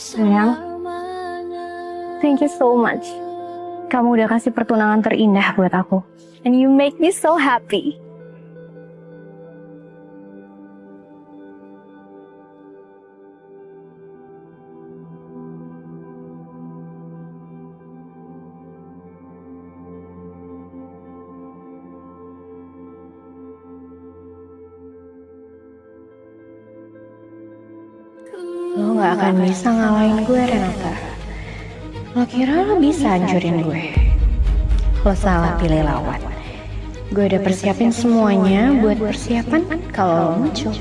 Sayang, thank you so much. Kamu udah kasih pertunangan terindah buat aku. And you make me so happy. Lo gak akan bisa ngalahin gue, Renata. Lo kira lo bisa hancurin gue? Lo salah pilih lawan. Gue udah persiapin semuanya buat persiapan kalau lo muncul.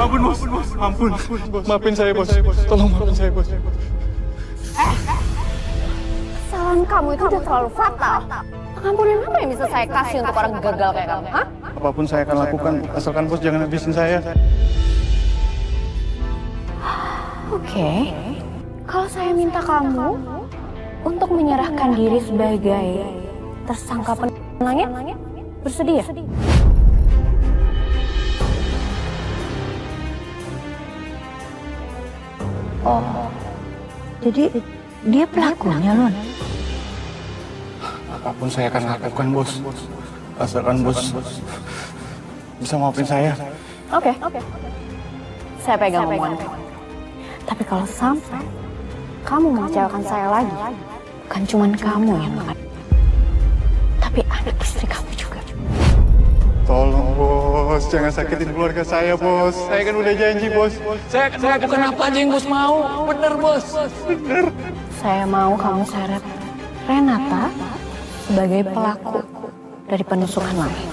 Ampun bos, ampun. Maafin saya bos, tolong maafin saya bos. Kesalahan kamu itu udah terlalu fatal. Ampunan apa yang bisa saya kasih untuk orang gagal kayak kamu? Hah? Apapun saya akan lakukan, asalkan bos jangan habisin saya. Oke. Kalau saya minta kamu untuk menyerahkan diri sebagai tersangka penlangit, bersedia? Oh, jadi dia pelakunya, Lon? Apapun saya akan lakukan bos, asalkan bos bisa maafin saya. Oke. Saya pegang omongan kamu. Tapi kalau sampai kamu mengecewakan saya lagi, bukan cuma kamu yang akan, tapi anak istri kamu juga. Tolong bos, jangan sakitin keluarga saya bos. Saya kan udah janji bos. Saya akan melakukan apa aja yang bos mau. Bener bos. Bener. Saya mau kamu seret Renata sebagai pelaku dari penusukan lain.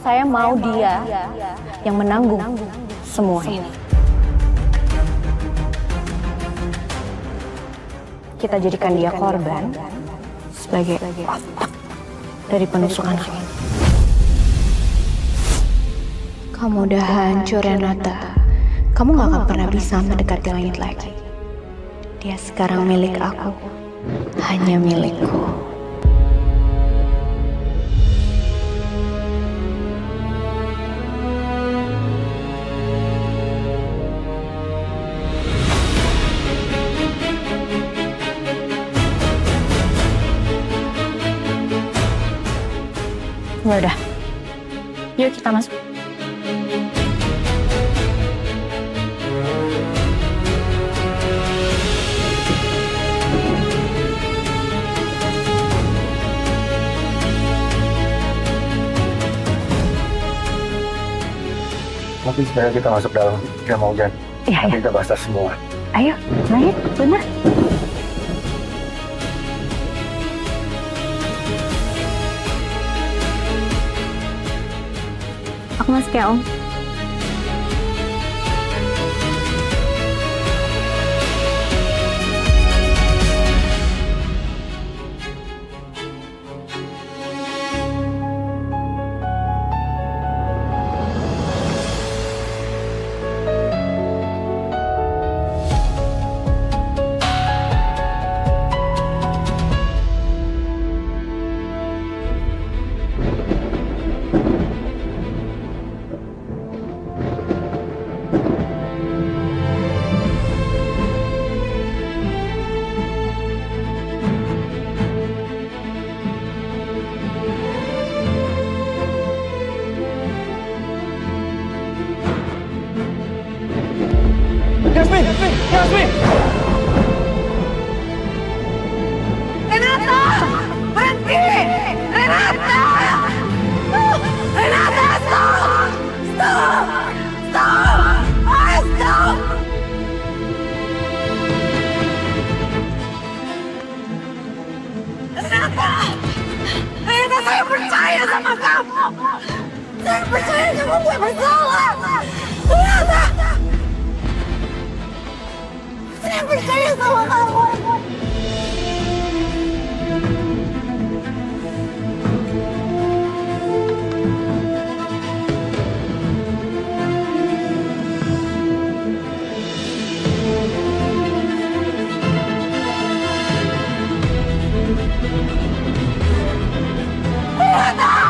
Saya mau dia yang menanggung semua ini. Kita jadikan dia korban sebagai otak dari penusukan lain. Kamu udah hancur, Renata. Kamu gak akan pernah bisa mendekati langit lagi. Dia sekarang milik aku, hanya milikku. Ya udah, yuk kita masuk. Mungkin sekarang kita masuk dalam, kita mau kan? Iya. Kita bahas semua. Ayo, naik, benar. Aku masuk ya, Om. Yasmin! Renata! Berhenti! Renata! Renata, stop! Stop! Stop! Stop! Renata! Renata, saya percaya sama kamu! Saya percaya kamu gak bersalah! Renata! Saya percaya sama kamu! Renata!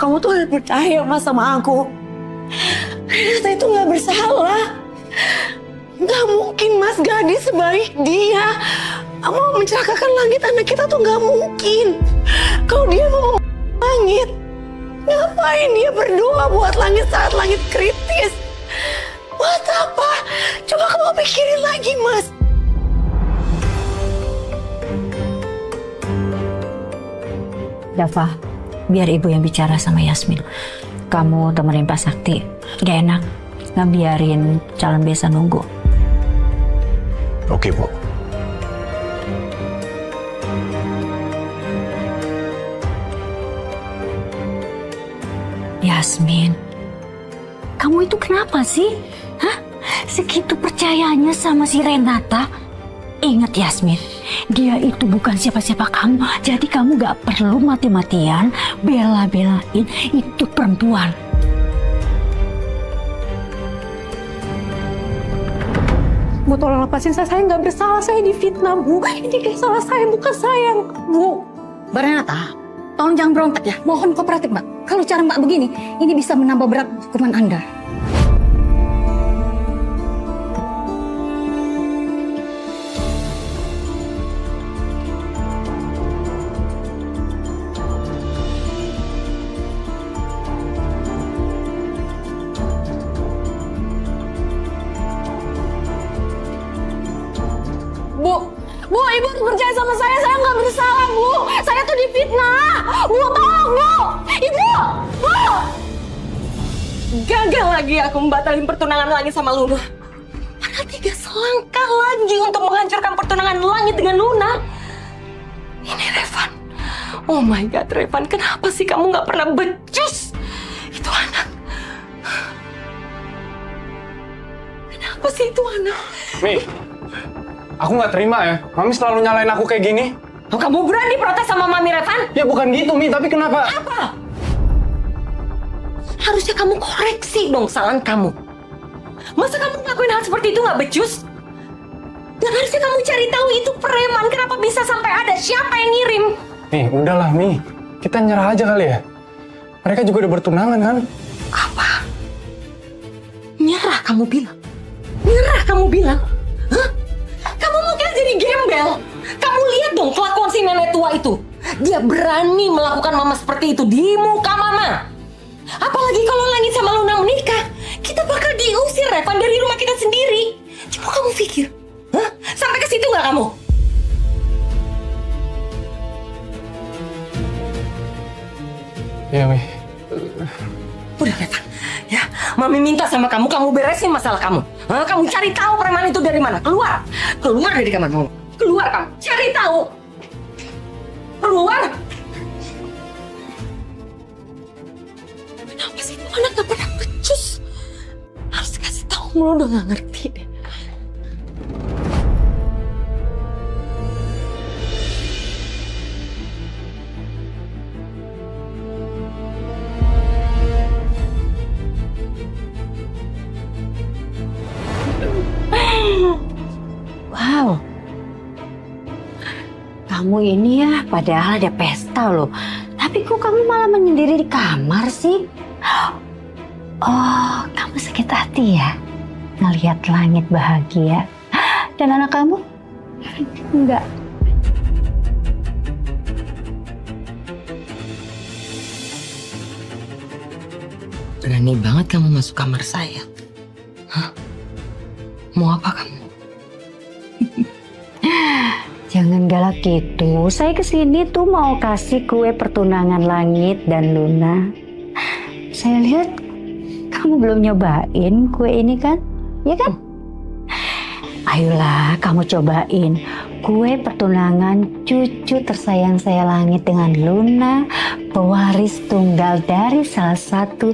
Kamu tuh harus percaya Mas sama aku. Renata itu nggak bersalah. Nggak mungkin Mas, gadis sebaik dia mau mencelakakan langit anak kita tuh nggak mungkin. Kalau dia mau langit, ngapain dia berdoa buat langit saat langit kritis? Buat apa? Coba kamu pikirin lagi, Mas. Dava, biar ibu yang bicara sama Yasmin. Kamu temenin Pak Sakti. Gak enak ngebiarin calon besan nunggu. Oke, Bu. Yasmin, kamu itu kenapa sih? Hah? Segitu percayanya sama si Renata? Ingat Yasmin, dia itu bukan siapa-siapa kamu. Jadi kamu gak perlu mati-matian bela-belain itu perempuan. Bu, tolong lepasin saya nggak bersalah, saya difitnah, Bu. Ini kayak salah saya, bukan saya, Bu. Mbak Renata, tolong jangan berontak ya. Mohon kooperatif, Mbak. Kalau cara Mbak begini, ini bisa menambah berat hukuman Anda. Bu, Ibu harus percaya sama saya nggak bersalah, Bu. Saya tuh difitnah. Bu, tolong, Bu. Ibu, Bu. Gagal lagi aku membatalin pertunangan Langit sama Luna. Padahal 3 selangkah lagi untuk menghancurkan pertunangan Langit dengan Luna. Ini Revan. Oh my God, Revan, kenapa sih kamu nggak pernah becus? Itu anak. Kenapa sih itu anak? Mi, aku nggak terima ya. Mami selalu nyalain aku kayak gini. Oh, kamu berani protes sama Mami Revan? Ya bukan gitu, Mi. Tapi kenapa? Apa? Harusnya kamu koreksi dong kesalahan kamu. Masa kamu ngelakuin hal seperti itu nggak becus? Dan harusnya kamu cari tahu itu preman. Kenapa bisa sampai ada? Siapa yang ngirim? Mi, udahlah, Mi. Kita nyerah aja kali ya. Mereka juga udah bertunangan kan? Apa? Nyerah kamu bilang? Nyerah kamu bilang? Hah? Kamu mungkin jadi gembel. Kamu lihat dong kelakuan si nenek tua itu. Dia berani melakukan mama seperti itu di muka mama. Apalagi kalau Langit sama Luna menikah, kita bakal diusir Revan dari rumah kita sendiri. Coba kamu pikir, hah? Sampai ke situ nggak kamu? Iya, Mi. Udah Revan, ya, Mami minta sama kamu, kamu beresin masalah kamu. Hah? Kamu cari tahu preman itu dari mana. Keluar, keluar dari kamar kamu. Keluar kamu, cari tahu. Keluar. Kenapa sih itu anak gak pernah becus? Harus kasih tahu mulu, udah gak ngerti deh. Wow, kamu ini ya padahal ada pesta loh. Tapi kok kamu malah menyendiri di kamar sih? Oh, kamu sakit hati ya? Ngelihat Langit bahagia. Dan anak kamu? Enggak. Berani banget kamu masuk kamar saya. Hah? Mau apa kamu? Jangan galak gitu. Saya kesini tuh mau kasih kue pertunangan Langit dan Luna. Saya lihat kamu belum nyobain kue ini kan? Ya kan? Ayolah kamu cobain kue pertunangan cucu tersayang saya Langit dengan Luna, pewaris tunggal dari salah satu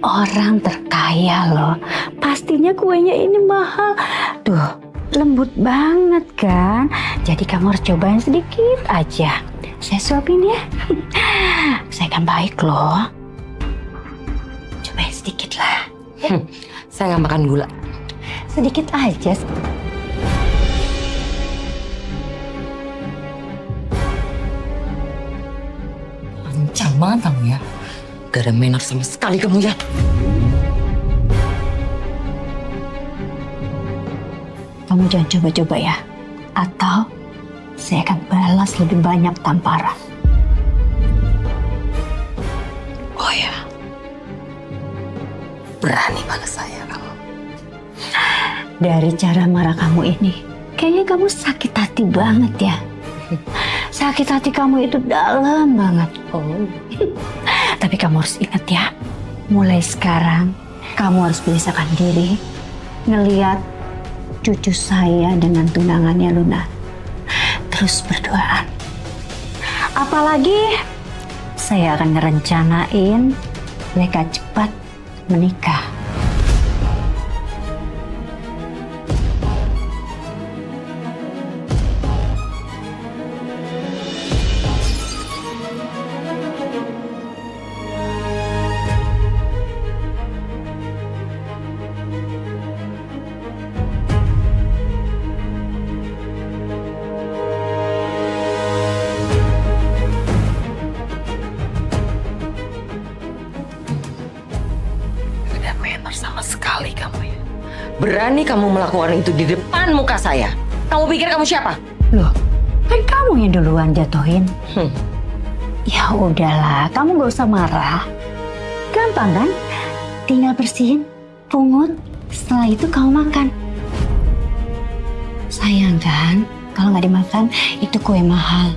orang terkaya loh. Pastinya kuenya ini mahal. Tuh, lembut banget kan? Jadi kamu harus cobain sedikit aja. Saya suapin ya. Saya kan baik loh. Cobain sedikit lah. Saya nggak makan gula. Sedikit aja. Lancang banget kamu ya. Gak ada manner sama sekali kamu ya. Kamu jangan coba-coba ya. Atau saya akan balas lebih banyak tamparan. Oh ya. Berani balas saya kamu. Dari cara marah kamu ini, kayaknya kamu sakit hati banget ya. Sakit hati kamu itu dalam banget. Oh. Tapi kamu harus ingat ya, mulai sekarang kamu harus biasakan diri ngelihat cucu saya dengan tunangannya Luna. Terus berduaan. Apalagi saya akan ngerencanain mereka cepat menikah. Sama sekali kamu ya. Berani kamu melakukan itu di depan muka saya. Kamu pikir kamu siapa? Loh, kan kamu yang duluan jatuhin. Ya udahlah, kamu gak usah marah. Gampang kan? Tinggal bersihin, pungut, setelah itu kamu makan. Sayang kan, kalau nggak dimakan itu kue mahal.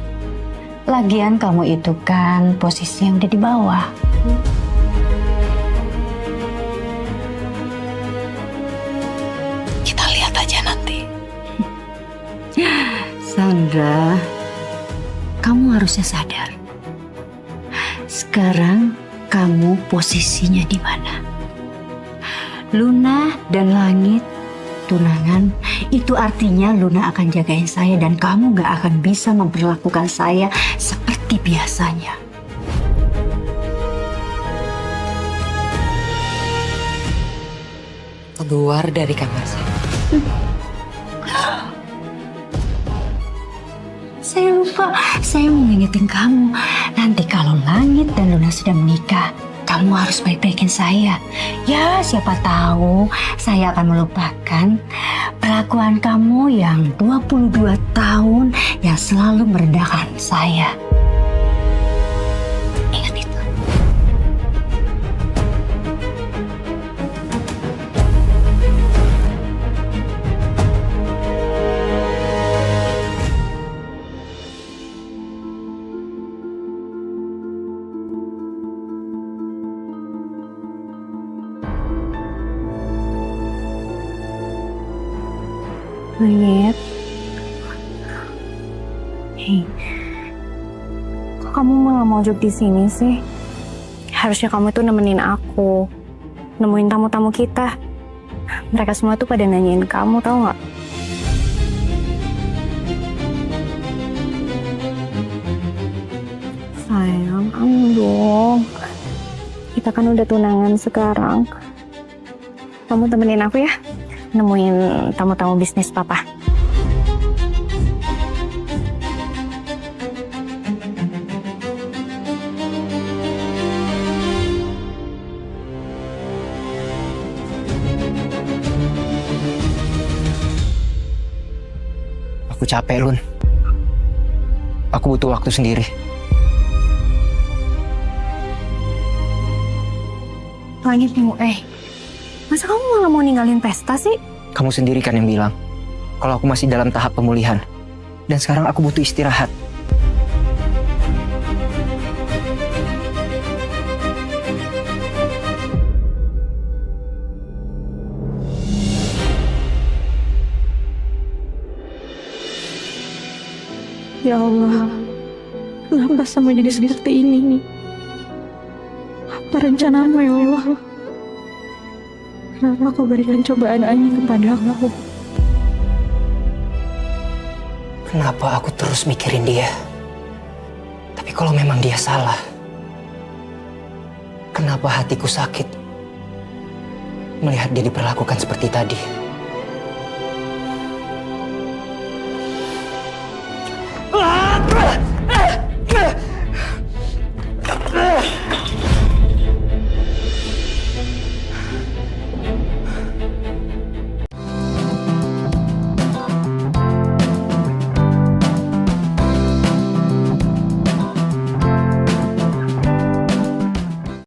Lagian kamu itu kan posisinya udah di bawah. Kita lihat aja nanti. Sandra, kamu harusnya sadar. Sekarang kamu posisinya di mana? Luna dan Langit tunangan, itu artinya Luna akan jagain saya dan kamu gak akan bisa memperlakukan saya seperti biasanya. Keluar dari kamar saya. Saya lupa, saya mau ngingetin kamu. Nanti kalau Langit dan Luna sudah menikah, kamu harus baik-baikin saya. Ya, siapa tahu saya akan melupakan perlakuan kamu yang 22 tahun yang selalu merendahkan saya. Ingat itu. Langit. Hei, kok kamu malah mojok di sini sih? Harusnya kamu tuh nemenin aku, nemuin tamu-tamu kita. Mereka semua tuh pada nanyain kamu, tau nggak? Sayang, kamu dong. Kita kan udah tunangan sekarang. Kamu temenin aku ya, nemuin tamu-tamu bisnis papa. Aku capek, Lun. Aku butuh waktu sendiri. Langit mau, masa kamu malah mau ninggalin pesta sih? Kamu sendiri kan yang bilang kalau aku masih dalam tahap pemulihan. Dan sekarang aku butuh istirahat. Ya Allah, kenapa sama jadi seperti ini? Apa rencanamu ya Allah? Kenapa kau berikan cobaan ini kepada aku? Kenapa aku terus mikirin dia? Tapi kalau memang dia salah, kenapa hatiku sakit melihat dia diperlakukan seperti tadi?